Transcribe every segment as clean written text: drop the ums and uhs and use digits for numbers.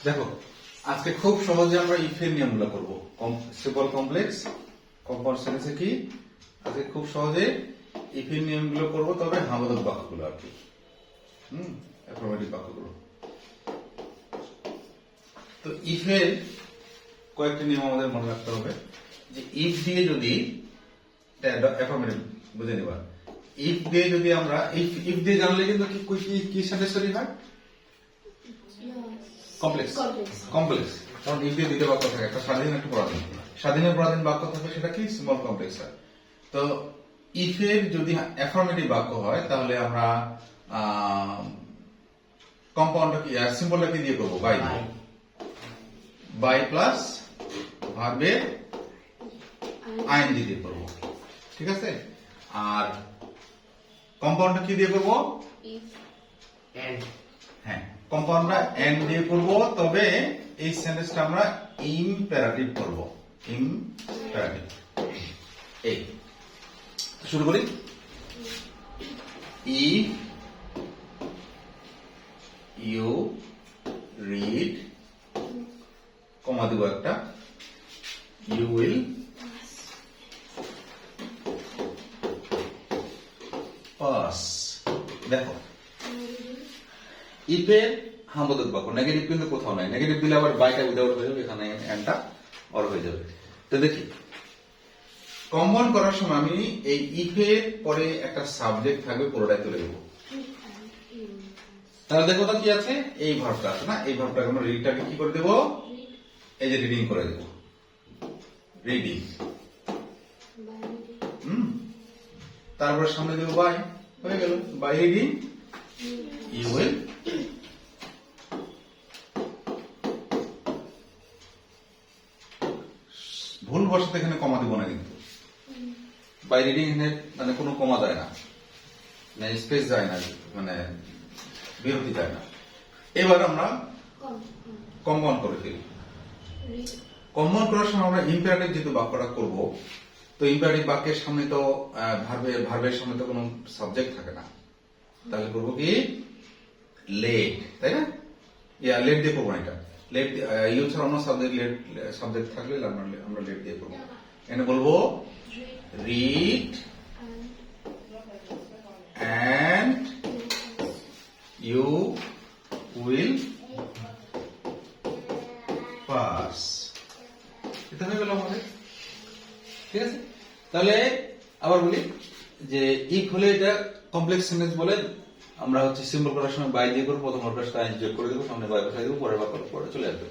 দেখো আজকে খুব সহজে আমরা ইফের নিয়মগুলো করবো। সিম্পল কমপ্লেক্স কম্পাউন্ড সেন্টেন্সে কি আজকে খুব সহজে ইফের নিয়মগুলো করবো, তবে হামদক বাক্যগুলো আর কি, অ্যাফার্মেটিভ বাক্যগুলো। তো ইফের কয়েকটি নিয়ম আমাদের মনে রাখতে হবে। যে ইফ দিয়ে যদি অ্যাফার্মেটিভ বুঝে নেবা, ইফ দিয়ে যদি আমরা ইফ দিয়ে জানলে কিন্তু কি সেন্টেন্স তৈরি হয়? কমপ্লেক্স। কারণ ইফ দিয়ে দুটো বাক্য থাকে, একটা স্বাধীন একটা পরাধীন। স্বাধীন পরাধীন বাক্য থাকে সেটা কি স্মল কমপ্লেক্স হয়। তো ইফের যদি অ্যাফার্মেটিভ বাক্য হয় তাহলে আমরা কম্পাউন্ডটা কি সিম্বলটা কি দিয়ে করবো? বাই প্লাস ভার্বের আইএনজি দিয়ে করবো, ঠিক আছে। আর কম্পাউন্ডটা কি দিয়ে করবো? হ্যাঁ, কম্পাউন্ডটা এন্ড দিয়ে করব, তবে এই সেন্টেন্সটা আমরা ইমপেরাটিভ করব। ইমপেরাটিভ। এই শুরু করি। ইফ ইউ রিড, কমা দেব একটা, ইউ উইল পাস। দেখো ইফের হামদক বাক্য নেগেটিভ কিন্তু কোথাও নাই। নেগেটিভ দিলে আবার বাইটা উইদাউট হয়ে যাবে, এখানে এন্ডটা অর হয়ে যাবে। তো দেখি কম্পাউন্ড করার সময় আমি এই ইফের পরে একটা সাবজেক্ট থাকবে, পুরোটাই তুলে দেবো। তাহলে দেখো তো কি আছে, এই ভার্বটা আছে না, এই ভার্বটাকে আমরা রিডটাকে কি করে দেবো? এই যে রিডিং করে দেবো, রিডিং। তারপরে সামনে দেবো বাই, হয়ে গেল বাই রিডিং ইউ উইল ভুল বসাতে এখানে কমা দিব না, কিন্তু বাই রিডিং মানে কোনো কমা যায় না, স্পেস যায় না, মানে বিরতি যায় না। এবার আমরা কম্পাউন্ড করে ফেলি। কম্পাউন্ড করার সময় আমরা ইম্পারেটিভ যেহেতু বাক্যটা করব, তো ইম্পারেটিভ বাক্যের সামনে তো ভার্বের সামনে তো কোনো সাবজেক্ট থাকে না, তাহলে করবো কি লেট, তাই না? লেট দিয়ে করবো না, এটা লেট ইউ ছাড়া অন্য সাবজেক্ট থাকলে আমরা লেট দিয়ে করবো। এখানে বলবো read and you will pass. এটা হয়ে গেল আমাদের, ঠিক আছে। তাহলে আবার বলি যে ইফ হলে এটা কমপ্লেক্স সেন্টেন্স বলে আমরা হচ্ছে সিম্বল করার সময় বাই দিয়ে করবো, প্রথম অভ্যাসটা যোগ করে দেবো, সামনে বাই বসাই দেবো, পরের বাক্য পরে চলে আসবে।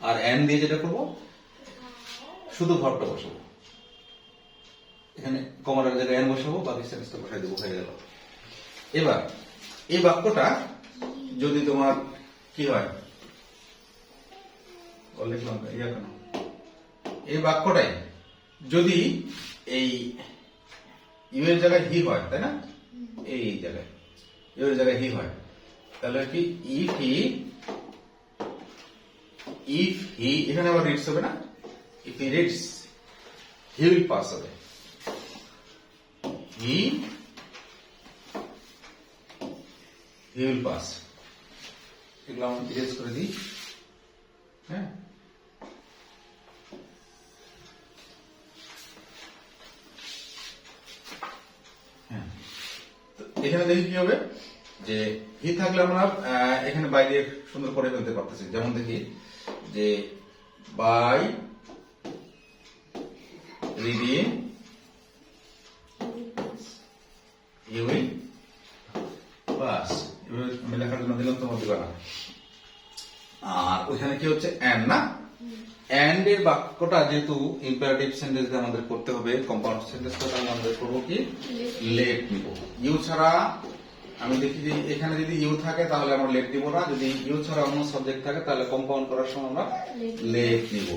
আর এন্ড দিয়ে যেটা করবো, শুধু ভার্বটা বসাবো, এখানে কমার জায়গায় এন্ড বসাবো, বাকি সেন্টেন্সটা বসাই দেবো, হয়ে গেল। এবার এই বাক্যটা যদি তোমার কি হয়, লিখলাম ইয়া কেন, এই বাক্যটাই যদি এই ইউ এর জায়গায় হি হয়, তাই না, এই জায়গায় ইউ এর জায়গায় হি হয়, তাহলে কি ইফ হি এখানে আবার রিডস হবে না, if he reads he will pass হবে, হি উইল পাস। এগুলো আমরা ইরেজ করে দিই, হ্যাঁ। এখানে দেখি কি হবে, যে হি থাকলে আমরা এখানে বাইরে সুন্দর করে ফেলতে পারতেছি। যেমন দেখি যে by reading you will pass, আমি লেখার জন্য দিলাম, তোমার দিবা না। আর ওইখানে কি হচ্ছে এন্ড না, এন্ড এর বাক্যটা যেহেতু ইম্পারেটিভ সেন্টেন্স আমাদের করতে হবে, কম্পাউন্ড সেন্টেন্সটা তাহলে আমাদের করবো কি লেট নিব। ইউ ছাড়া আমি দেখি যে এখানে যদি ইউ থাকে তাহলে আমরা লেট দিব না, যদি ইউ ছাড়া অন্য সাবজেক্ট থাকে তাহলে কম্পাউন্ড করার সময় আমরা লেট নিব।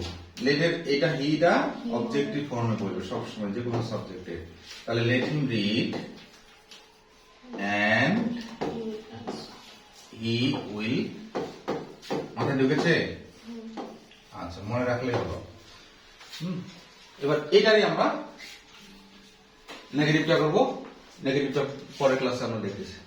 লেটের এটা হিটা অবজেক্টিভ ফর্মে পড়বে সবসময় যে কোনো সাবজেক্টে, তাহলে let him read and he will. মাথায় ঢুকেছে? আচ্ছা, মনে রাখলে হলো। এবার এটারই আমরা নেগেটিভটা করবো, নেগেটিভটা পরের ক্লাসে আমরা দেখতেছি।